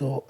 2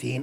3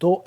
2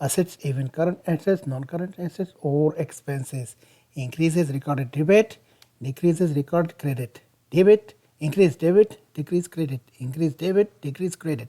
assets, even current assets, non-current assets, or expenses. Increases recorded debit, decreases recorded credit. Debit, increase debit, decrease credit. Increase debit, decrease credit.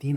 3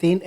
3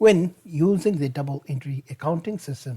when using the double entry accounting system,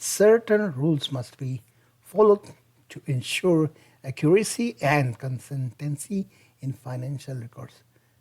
certain rules must be followed to ensure accuracy and consistency in financial records।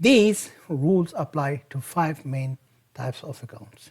these rules apply to 5 main types of accounts।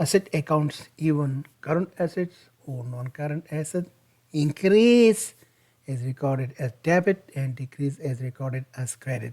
asset accounts, even current assets or non-current assets, increase is recorded as debit and decrease is recorded as credit।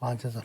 5,000।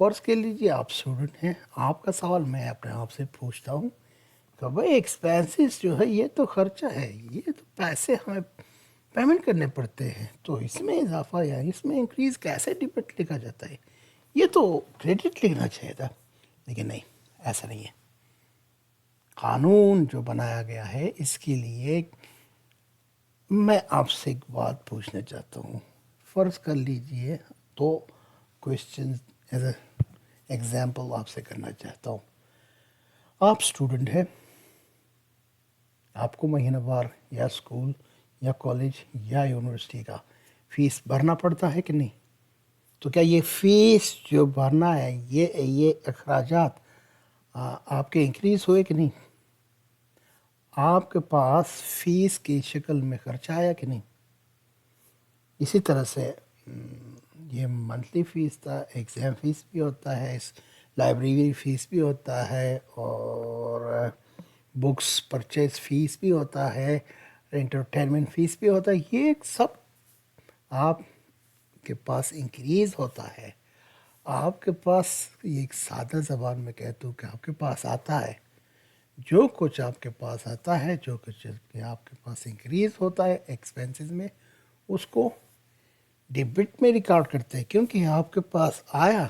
فرض کر لیجیے آپ student ہیں، آپ کا سوال میں اپنے آپ سے پوچھتا ہوں کہ بھائی ایکسپینسز جو ہے یہ تو خرچہ ہے، یہ تو پیسے ہمیں پیمنٹ کرنے پڑتے ہیں، تو اس میں اضافہ یا اس میں انکریز کیسے ڈیبٹ لکھا جاتا ہے؟ یہ تو کریڈٹ لکھنا چاہیے تھا، لیکن نہیں، ایسا نہیں ہے۔ قانون جو بنایا گیا ہے اس کے لیے میں آپ سے ایک بات پوچھنا چاہتا ہوں۔ فرض کر لیجئے تو کوشچن ایز اے ایگزامپل آپ سے کرنا چاہتا ہوں۔ آپ اسٹوڈنٹ ہیں، آپ کو مہینہ وار یا اسکول یا کالج یا یونیورسٹی کا فیس بھرنا پڑتا ہے کہ نہیں؟ تو کیا یہ فیس جو بھرنا ہے یہ اخراجات آپ کے انکریز ہوئے کہ نہیں؟ آپ کے پاس فیس کی شکل میں خرچہ آیا کہ نہیں؟ اسی طرح سے یہ منتھلی فیس تھا، ایگزام فیس بھی ہوتا ہے، لائبریری فیس بھی ہوتا ہے، اور بکس پرچیز فیس بھی ہوتا ہے، انٹرٹینمنٹ فیس بھی ہوتا ہے۔ یہ سب آپ کے پاس انکریز ہوتا ہے۔ آپ کے پاس ایک سادہ زبان میں کہتا ہوں کہ آپ کے پاس آتا ہے، جو کچھ آپ کے پاس آتا ہے، جو کچھ آپ کے پاس انکریز ہوتا ہے ایکسپینسز میں، اس کو ڈیبٹ میں ریکارڈ کرتے ہیں کیونکہ آپ کے پاس آیا۔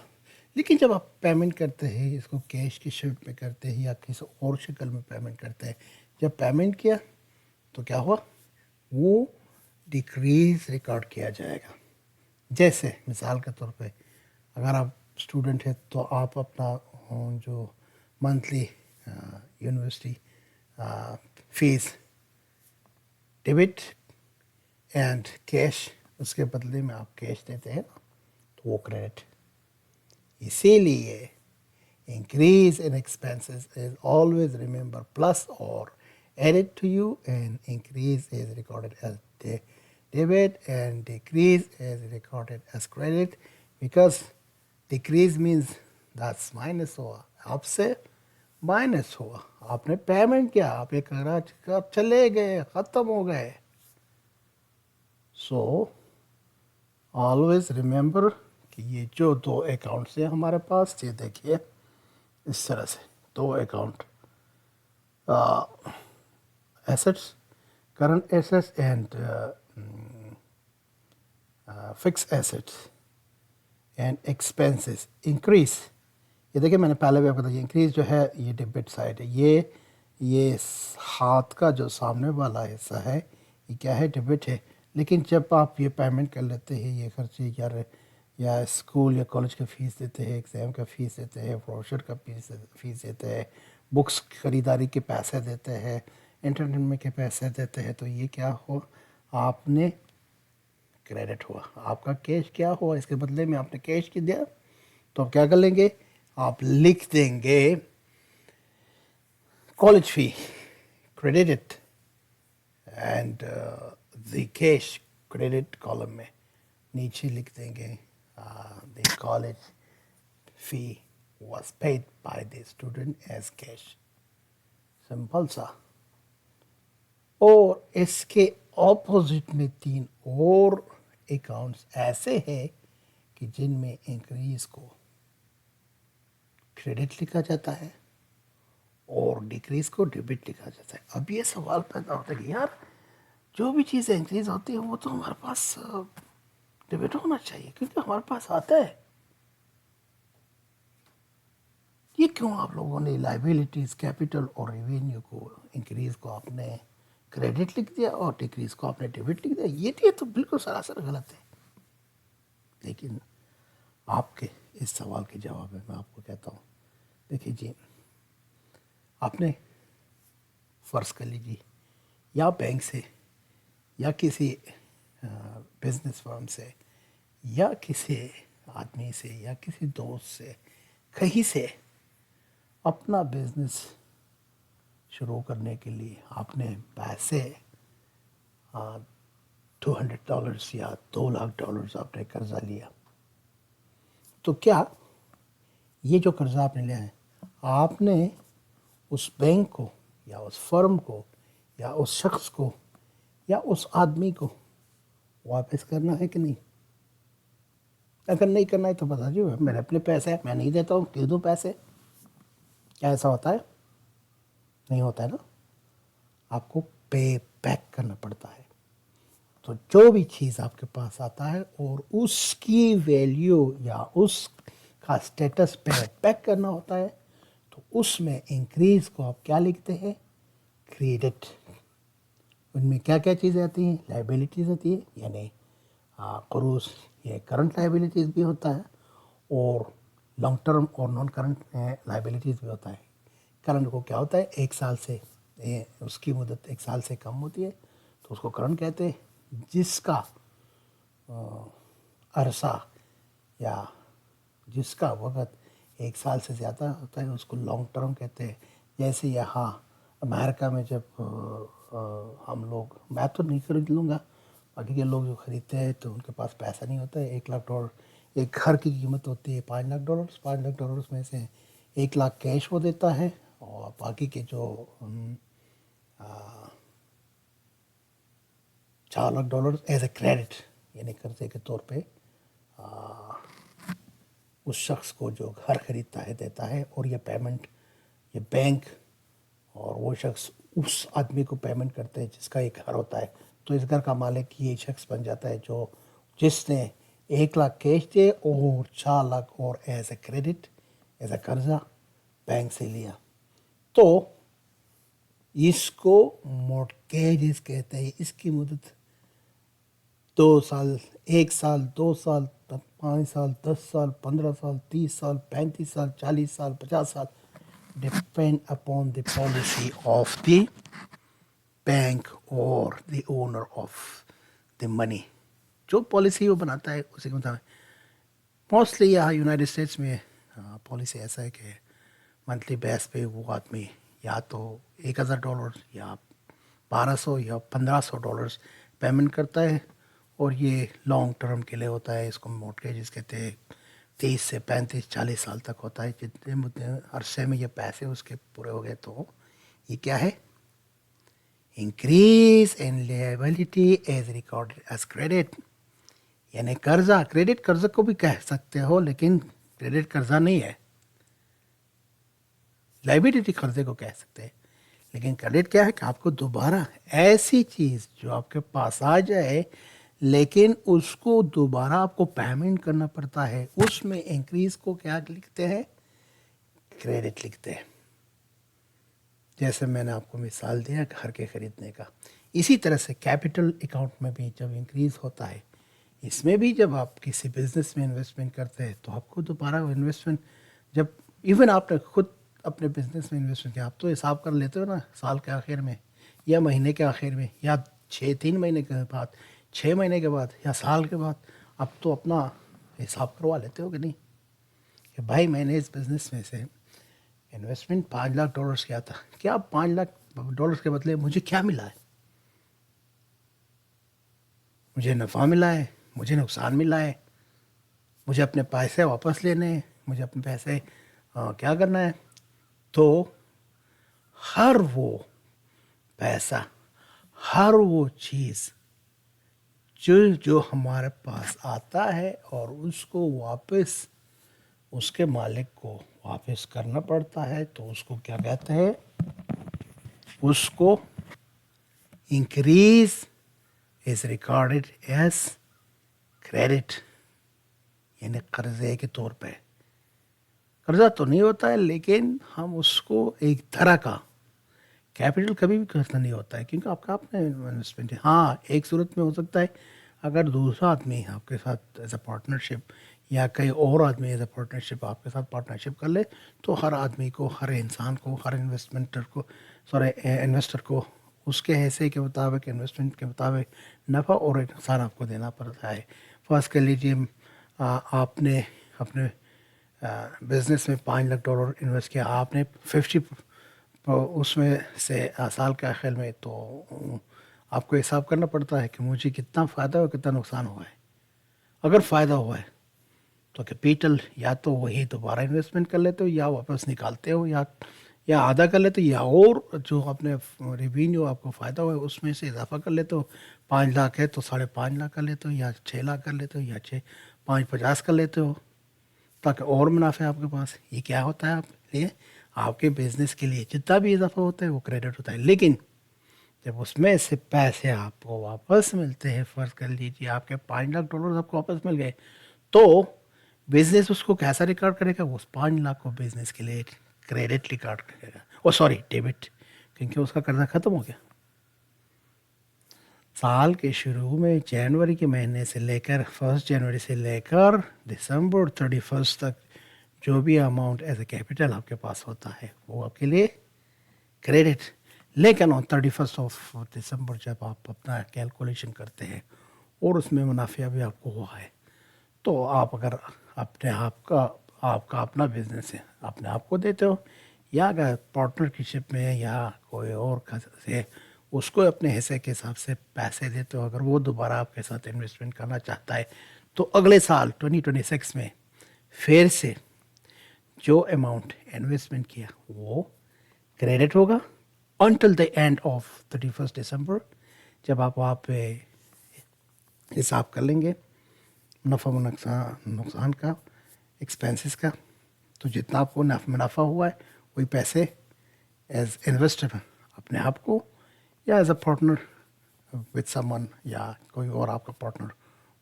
لیکن جب آپ پیمنٹ کرتے ہیں، اس کو کیش کی شکل میں کرتے ہیں یا کسی اور شکل میں پیمنٹ کرتے ہیں، جب پیمنٹ کیا تو کیا ہوا؟ وہ ڈیکریز ریکارڈ کیا جائے گا۔ جیسے مثال کے طور پہ اگر آپ اسٹوڈنٹ ہیں تو آپ اپنا جو monthly university fee debit and cash, اس کے بدلے میں آپ کیش دیتے ہیں تو وہ کریڈٹ۔ اسی لیے increase in expenses is always remember plus or added to you, and increase is recorded as debit and decrease is recorded as credit, because decrease means that's minus ہوا، آپ سے مائنس ہوا، آپ نے پیمنٹ کیا، آپ ایک اخراج کا چلے گئے، ختم ہو گئے۔ سو آلویز ریممبر کہ یہ جو دو اکاؤنٹس ہیں ہمارے پاس، یہ دیکھیے اس طرح سے دو account, assets, current assets and fixed assets and expenses increase. یہ دیکھیں میں نے پہلے بھی آپ کو بتایا، انکریز جو ہے یہ ڈیبٹ سائڈ ہے، یہ ہاتھ کا جو سامنے والا حصہ ہے یہ کیا ہے؟ ڈیبٹ ہے۔ لیکن جب آپ یہ پیمنٹ کر لیتے ہیں، یہ خرچے یا اسکول یا کالج کا فیس دیتے ہیں، ایگزام کا فیس دیتے ہیں، بروشر کا فیس دیتے ہیں، بکس خریداری کے پیسے دیتے ہیں، انٹرٹینمنٹ کے پیسے دیتے ہیں، تو یہ کیا ہو؟ آپ نے کریڈٹ ہوا، آپ کا کیش کیا ہوا؟ اس کے بدلے میں آپ نے کیش کی دیا، تو آپ کیا کر لیں گے؟ آپ لکھ دیں گے college fee credit and the cash credit column میں نیچے لکھ دیں گے the college fee was paid by the student as cash, simple سا۔ اور اس کے اپوزٹ میں تین اور اکاؤنٹس ایسے ہیں کہ جن میں انکریز کو کریڈٹ لکھا جاتا ہے اور ڈیکریز کو ڈیبٹ لکھا جاتا ہے۔ اب یہ سوال پیدا ہوتا ہے کہ یار جو بھی چیزیں انکریز ہوتی ہیں وہ تو ہمارے پاس ڈیبٹ ہونا چاہیے کیونکہ ہمارے پاس آتا ہے، یہ کیوں آپ لوگوں نے لائبلٹیز، کیپٹل اور ریونیو کو انکریز کو آپ نے کریڈٹ لکھ دیا اور ڈیکریز کو آپ نے ڈیبٹ لکھ دیا؟ یہ تو بالکل سراسر غلط ہے۔ لیکن آپ کے اس سوال کے جواب میں آپ کو کہتا ہوں، دیکھیے جی، آپ نے فرض کر لیجیے یا بینک سے یا کسی بزنس فرم سے یا کسی آدمی سے یا کسی دوست سے کہیں سے اپنا بزنس شروع کرنے کے لیے آپ نے پیسے $200 یا $2,00,000 آپ نے قرضہ لیا، تو کیا یہ جو قرضہ آپ نے لیا ہے آپ نے اس بینک کو یا اس فرم کو یا اس شخص کو یا اس آدمی کو واپس کرنا ہے کہ نہیں؟ اگر نہیں کرنا ہے تو بتا دیجیے میرے اپنے پیسے ہیں، میں نہیں دیتا ہوں، کیوں دوں پیسے؟ کیا ایسا ہوتا ہے؟ نہیں ہوتا ہے نا. آپ کو پے بیک کرنا پڑتا ہے. تو جو بھی چیز آپ کے پاس آتا ہے اور اس کی ویلیو یا اس کا اسٹیٹس پے بیک کرنا ہوتا ہے، تو اس میں انکریز کو آپ کیا لکھتے ہیں؟ کریڈٹ. ان میں کیا کیا چیزیں آتی ہیں؟ لائبلٹیز ہوتی ہے، یعنی قروض، یہ کرنٹ لائبلٹیز بھی ہوتا ہے، اور لانگ ٹرم اور نان کرنٹ لائبلٹیز بھی ہوتا ہے. کرنٹ کو کیا ہوتا ہے؟ 1 سال سے اس کی مدت 1 سال سے کم ہوتی ہے تو اس کو کرنٹ کہتے ہیں. جس کا عرصہ یا جس کا وقت 1 سال سے زیادہ ہوتا ہے اس کو لانگ ٹرم کہتے ہیں. جیسے یہاں امریکہ میں جب ہم لوگ، میں تو نہیں خرید لوں گا، باقی کے لوگ جو خریدتے ہیں تو ان کے پاس پیسہ نہیں ہوتا ہے. $1,00,000 ایک گھر کی قیمت ہوتی ہے $5,00,000. $5,00,000 میں سے 1 لاکھ کیش وہ دیتا ہے، اور باقی کے جو $4,00,000 ایز اے کریڈٹ، یعنی قرضے کے طور پہ اس شخص کو جو گھر خریدتا ہے دیتا ہے. اور یہ پیمنٹ یہ بینک اور وہ شخص اس آدمی کو پیمنٹ کرتے ہیں جس کا ایک گھر ہوتا ہے. تو اس گھر کا مالک یہ شخص بن جاتا ہے جو جس نے 1 لاکھ کیش دے اور 4 لاکھ اور as a credit, as a قرضہ بینک سے لیا. تو اس کو مورٹگیجز کہتے ہیں. اس کی مدت 2 سال، 1 سال، 2 سال، 5 سال، 10 سال، 15 سال، 30 سال، 35 سال، 40 سال، 50 سال، depend upon the policy of the bank اور دی اونر آف دی منی. جو پالیسی وہ بناتا ہے اسی کے مطابق. موسٹلی یہاں یونائٹڈ اسٹیٹس میں پالیسی ایسا ہے کہ منتھلی بیس پہ وہ آدمی یا تو $1,000 یا 1,200 یا $1,500 پیمنٹ کرتا ہے، اور یہ لانگ ٹرم کے لیے ہوتا ہے. اس کو مورٹگیجز کہتے ہیں. 30 سے 35 40 سال تک ہوتا ہے. جتنے عرصے میں یہ پیسے اس کے پورے ہو گئے تو یہ کیا ہے؟ Increase in liability as recorded as credit. یعنی قرضہ، کریڈٹ قرضہ کو بھی کہہ سکتے ہو، لیکن کریڈٹ قرضہ نہیں ہے. لائبلٹی قرضے کو کہہ سکتے ہیں، لیکن کریڈٹ کیا ہے کہ آپ کو دوبارہ ایسی چیز جو آپ کے پاس آ جائے لیکن اس کو دوبارہ آپ کو پیمنٹ کرنا پڑتا ہے، اس میں انکریز کو کیا لکھتے ہیں؟ کریڈٹ لکھتے ہیں. جیسے میں نے آپ کو مثال دیا گھر کے خریدنے کا. اسی طرح سے کیپٹل اکاؤنٹ میں بھی جب انکریز ہوتا ہے، اس میں بھی جب آپ کسی بزنس میں انویسٹمنٹ کرتے ہیں تو آپ کو دوبارہ انویسٹمنٹ، جب ایون آپ نے خود اپنے بزنس میں انویسٹمنٹ کیا، آپ تو حساب کر لیتے ہو نا سال کے آخر میں یا مہینے کے آخر میں یا 3 مہینے کے بعد، 6 مہینے کے بعد یا سال کے بعد. اب تو اپنا حساب کروا لیتے ہو کہ نہیں کہ بھائی میں نے اس بزنس میں سے انویسٹمنٹ $5,00,000 کیا تھا، کیا $5,00,000 کے بدلے مجھے کیا ملا ہے؟ مجھے نفع ملا ہے، مجھے نقصان ملا ہے، مجھے اپنے پیسے واپس لینے ہیں، مجھے اپنے پیسے کیا کرنا ہے؟ تو ہر وہ پیسہ، ہر وہ چیز جو ہمارے پاس آتا ہے اور اس کو واپس اس کے مالک کو واپس کرنا پڑتا ہے، تو اس کو کیا کہتے ہیں؟ اس کو increase is recorded as credit. یعنی قرضے کے طور پہ قرضہ تو نہیں ہوتا ہے، لیکن ہم اس کو ایک طرح کا کیپٹل کبھی بھی قرضہ نہیں ہوتا ہے، کیونکہ آپ کا اپنا انویسٹمنٹ ہے. ہاں ایک صورت میں ہو سکتا ہے اگر دوسرا آدمی آپ کے ساتھ ایز اے پارٹنرشپ یا کئی اور آدمی ایز اے پارٹنرشپ آپ کے ساتھ پارٹنرشپ کر لے، تو ہر آدمی کو، ہر انسان کو، ہر انویسٹر کو اس کے حصے کے مطابق، انویسٹمنٹ کے مطابق نفع اور نقصان آپ کو دینا پڑتا ہے. فرض کر لیجیے آپ نے اپنے بزنس میں $5,00,000 انویسٹ کیا، آپ نے 50 اس میں سے سال کے آخر میں، تو آپ کو حساب کرنا پڑتا ہے کہ مجھے کتنا فائدہ اور کتنا نقصان ہوا ہے. اگر فائدہ ہوا ہے تو کیپیٹل یا تو وہی دوبارہ انویسٹمنٹ کر لیتے ہو یا واپس نکالتے ہو، یا آدھا کر لیتے ہو، یا اور جو اپنے ریونیو آپ کو فائدہ ہوا ہے اس میں سے اضافہ کر لیتے ہو. 5 لاکھ ہے تو 5.5 لاکھ کر لیتے ہو، یا 6 لاکھ کر لیتے ہو، یا 550 کر لیتے ہو تاکہ اور منافع آپ کے پاس. یہ کیا ہوتا ہے آپ لیے آپ کے بزنس کے لیے جتنا بھی اضافہ ہوتا ہے وہ کریڈٹ ہوتا ہے. لیکن جب اس میں سے پیسے آپ کو واپس ملتے ہیں, فرض کر لیجیے آپ کے $5 لاکھ آپ کو واپس مل گئے, تو بزنس اس کو کیسا ریکارڈ کرے گا؟ وہ اس 5 لاکھ کو بزنس کے لیے کریڈٹ ریکارڈ کرے گا, او سوری ڈیبٹ, کیونکہ اس کا قرضہ ختم ہو گیا. سال کے شروع میں جنوری کے مہینے سے لے کر 1 جنوری سے لے کر دسمبر 31 تک جو بھی اماؤنٹ ایز اے کیپٹل آپ کے پاس ہوتا ہے وہ آپ کے لیے کریڈٹ. لیکن آن 31 آف دسمبر جب آپ اپنا کیلکولیشن کرتے ہیں اور اس میں منافع بھی آپ کو ہوا ہے, تو آپ اگر اپنے آپ کا اپنا بزنس ہے اپنے آپ کو دیتے ہو, یا اگر پارٹنرشپ میں یا کوئی اور سے اس کو اپنے حصے کے حساب سے پیسے دیتے ہو, اگر وہ دوبارہ آپ کے ساتھ انویسٹمنٹ کرنا چاہتا ہے تو اگلے سال 2026 میں پھر سے جو اماؤنٹ انویسٹمنٹ کیا وہ کریڈٹ ہوگا until the end of 31 December. جب آپ وہاں پہ حساب کر لیں گے نفع و نقصان کا, ایکسپینسز کا, تو جتنا آپ کو منافع ہوا ہے وہی پیسے ایز انویسٹر اپنے آپ کو یا as a partner with some one یا کوئی اور آپ کا پارٹنر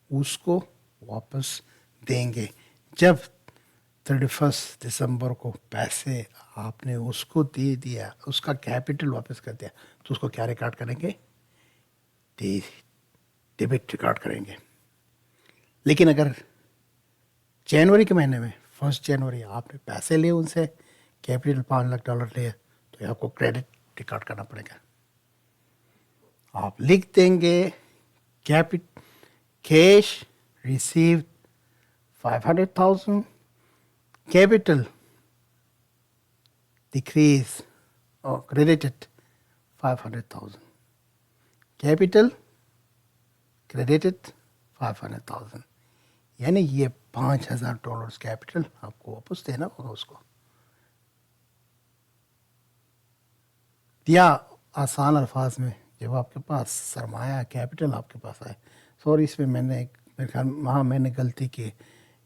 اس کو واپس دیں گے. جب 31 دسمبر کو پیسے آپ نے اس کو دے دیا, اس کا کیپٹل واپس کر دیا, تو اس کو کیا ریکارڈ کریں گے؟ ڈیبٹ ریکارڈ کریں گے. لیکن اگر جنوری کے مہینے میں 1 جنوری آپ نے پیسے لیے ان سے, کیپٹل $5 لاکھ لیے, تو آپ کو کریڈٹ ریکارڈ کرنا پڑے گا. آپ لکھ دیں گے cash receive 500,000, capital decrease or credited 500,000. Capital credited 500,000. یعنی یہ $5,000 کیپٹل آپ کو واپس دینا ہوگا اس کو. یا آسان الفاظ میں جب آپ کے پاس سرمایہ کیپٹل آپ کے پاس آئے, سوری اس میں میں نے غلطی کی,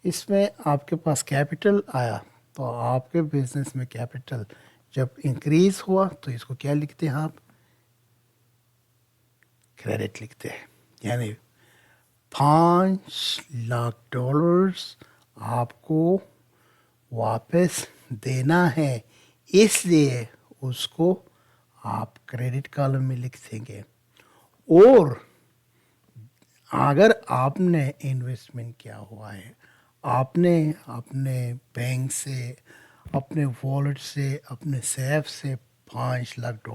اس میں آپ کے پاس کیپٹل آیا تو آپ کے بزنس میں کیپٹل جب انکریز ہوا تو اس کو کیا لکھتے ہیں آپ؟ کریڈٹ لکھتے ہیں. یعنی $5 لاکھ آپ کو واپس دینا ہے, اس لیے اس کو آپ کریڈٹ کالم میں لکھ دیں گے. اور اگر آپ نے انویسٹمنٹ کیا ہوا ہے, آپ نے اپنے بینک سے, اپنے والٹ سے, اپنے سیف سے $5 لاکھ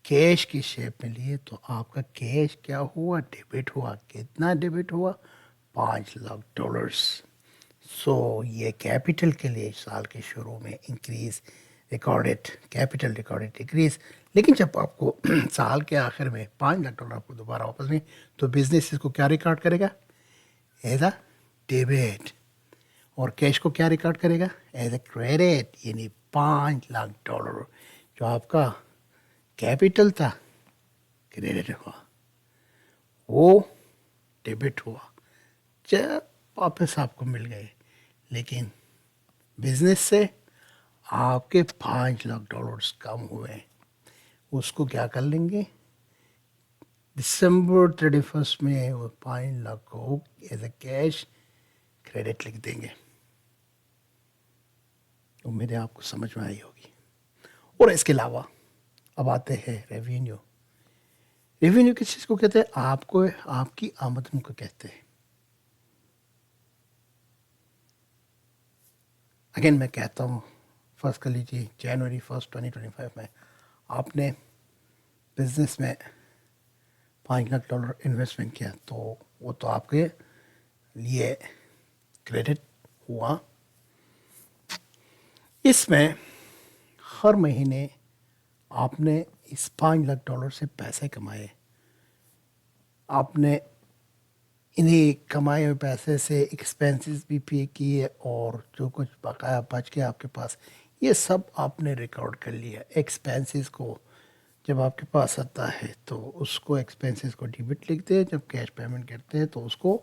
کیش کی شیپ میں لیے, تو آپ کا کیش کیا ہوا؟ ڈیبٹ ہوا. کتنا ڈیبٹ ہوا؟ $5 لاکھ. سو یہ کیپٹل کے لیے سال کے شروع میں increase recorded, capital recorded increase. لیکن جب آپ کو سال کے آخر میں $5 لاکھ آپ کو دوبارہ واپس نہیں, تو بزنس اس کو کیا ریکارڈ کرے گا؟ As a debit. اور کیش کو کیا ریکارڈ کرے گا؟ As a credit. یعنی $5 لاکھ جو آپ کا کیپٹل تھا کریڈٹ ہوا, وہ ڈیبٹ ہوا جب واپس آپ کو مل گئے. لیکن بزنس سے آپ کے $5 لاکھ کم ہوئے, اس کو کیا کر لیں گے؟ دسمبر 31 میں وہ $5 لاکھ کو ایز اے کیش کریڈٹ لکھ دیں گے. امید ہے آپ کو سمجھ میں آئی ہوگی. اور اس کے علاوہ اب آتے ہیں ریونیو. ریونیو کس چیز کو کہتے ہیں؟ آپ کی آمدن کو کہتے ہیں. اگین میں کہتا ہوں, فرض کر لیجیے جنوری 1 2025 میں آپ نے بزنس میں $5 لاکھ انویسٹمنٹ کیا, تو وہ تو آپ کے لیے کریڈٹ ہوا. اس میں ہر مہینے آپ نے اس $5 لاکھ سے پیسے کمائے, آپ نے انہیں کمائے ہوئے پیسے سے ایکسپینسز بھی پے کیے, اور جو کچھ بقایا بچ گیا آپ کے پاس, یہ سب آپ نے ریکارڈ کر لیا. ایکسپینسز کو جب آپ کے پاس آتا ہے تو اس کو ایکسپینسز کو ڈیبٹ لکھتے ہیں, جب کیش پیمنٹ کرتے ہیں تو اس کو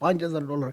$5,000,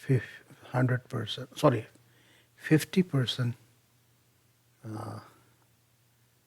50%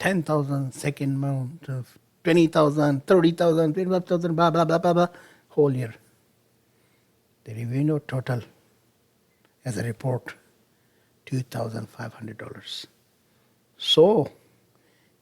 10,000, second month 20,000, 30,000, 25,000, blah blah blah blah blah, whole year. The revenue total as a report $2,500. So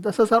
10,000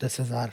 10,000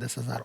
10,000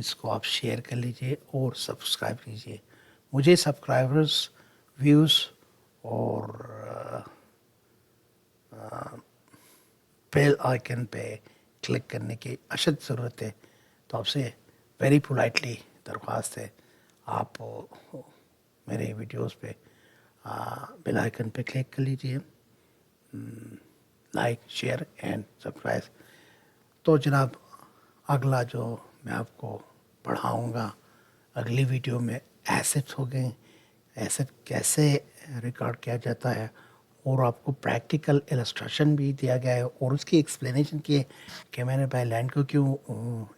اس کو آپ شیئر کر لیجئے اور سبسکرائب کیجئے. مجھے سبسکرائبرز، ویوز اور بیل آئکن پہ کلک کرنے کی اشد ضرورت ہے. تو آپ سے ویری پولائٹلی درخواست ہے آپ میرے ویڈیوز پہ بیل آئکن پہ کلک کر لیجئے، لائک، شیئر اینڈ سبسکرائب. تو جناب اگلا جو میں آپ کو پڑھاؤں گا اگلی ویڈیو میں ایسٹ ہو گئے، ایسٹ کیسے ریکارڈ کیا جاتا ہے، اور آپ کو پریکٹیکل السٹریشن بھی دیا گیا ہے اور اس کی ایکسپلینیشن کی ہے کہ میں نے بائی لینڈ کو کیوں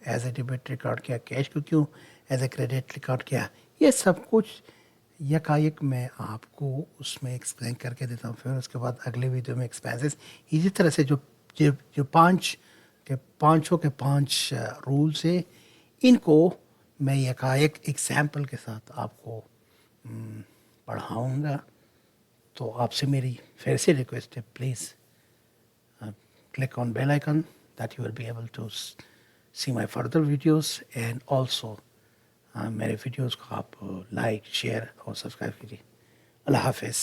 ایز اے ڈیبٹ ریکارڈ کیا، کیش کو کیوں ایز اے کریڈٹ ریکارڈ کیا. یہ سب کچھ یکایک میں آپ کو اس میں ایکسپلین کر کے دیتا ہوں. پھر اس کے بعد اگلے ویڈیو میں ایکسپینسز اسی طرح سے جو پانچوں کے 5 رولز ہیں، ان کو میں یکایک ایگزامپل کے ساتھ آپ کو پڑھاؤں گا. تو آپ سے میری پھر سے ریکویسٹ ہے، please click on bell icon that you will be able to see my further videos, and also میرے ویڈیوز کو آپ لائک، شیئر اور سبسکرائب کیجیے. اللہ حافظ.